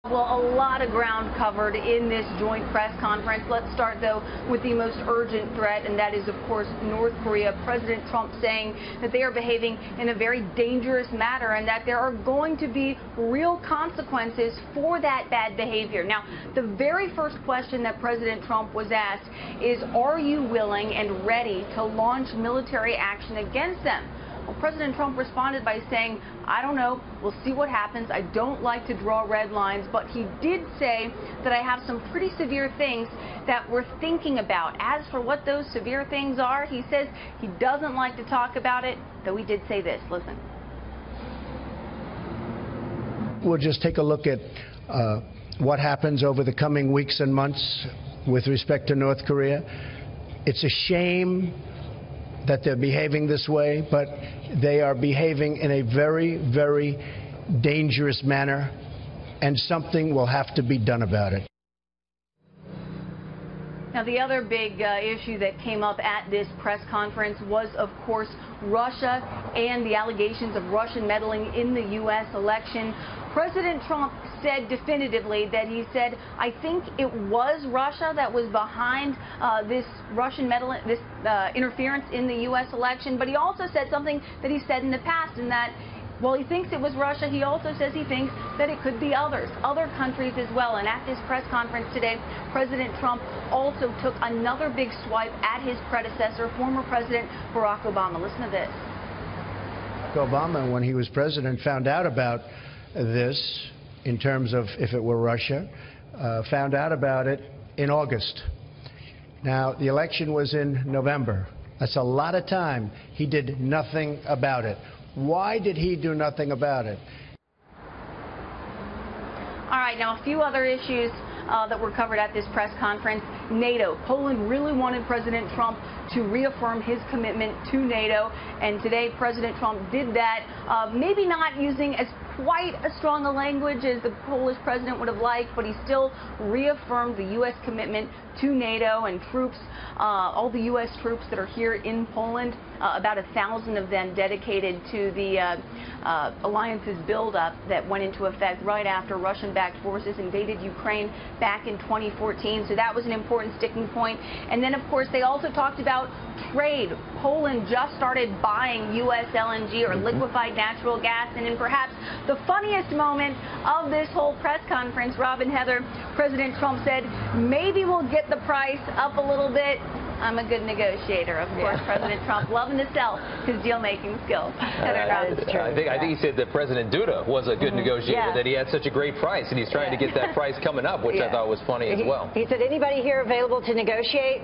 Well, a lot of ground covered in this joint press conference. Let's start, though, with the most urgent threat, and that is, of course, North Korea. President Trump saying that they are behaving in a very dangerous manner and that there are going to be real consequences for that bad behavior. Now, the very first question that President Trump was asked is, are you willing and ready to launch military action against them? Well, President Trump responded by saying, I don't know, we'll see what happens. I don't like to draw red lines, but he did say that I have some pretty severe things that we're thinking about. As for what those severe things are, he says he doesn't like to talk about it, though he did say this. Listen. We'll just take a look at what happens over the coming weeks and months with respect to North Korea. It's a shame that they're behaving this way, but they are behaving in a very, very dangerous manner, and something will have to be done about it. Now, the other big issue that came up at this press conference was, of course, Russia and the allegations of Russian meddling in the U.S. election. President Trump said definitively that he said, I think it was Russia that was behind this Russian meddling, this interference in the U.S. election. But he also said something that he said in the past, and that while he thinks it was Russia, he also says he thinks that it could be other countries as well. And at this press conference today, President Trump also took another big swipe at his predecessor, former President Barack Obama. Listen to this. Obama, when he was president, found out about this in terms of if it were Russia, found out about it in August. Now, the election was in November. That's a lot of time. He did nothing about it. Why did he do nothing about it? All right, now a few other issues that were covered at this press conference. NATO. Poland really wanted President Trump to reaffirm his commitment to NATO, and today President Trump did that, maybe not using as quite as strong a language as the Polish president would have liked, but he still reaffirmed the U.S. commitment to NATO and troops, all the U.S. troops that are here in Poland, about 1,000 of them dedicated to the alliance's buildup that went into effect right after Russian-backed forces invaded Ukraine back in 2014. So that was an important sticking point. And then, of course, they also talked about trade. Poland just started buying U.S. LNG, or liquefied natural gas, and in perhaps the funniest moment of this whole press conference, Rob and Heather, President Trump said, maybe we'll get the price up a little bit. I'm a good negotiator, of course. President Trump loving to sell his deal-making skills. I think he said that President Duda was a good negotiator, that he had such a great price, and he's trying to get that price coming up, which I thought was funny as well. He said, anybody here available to negotiate?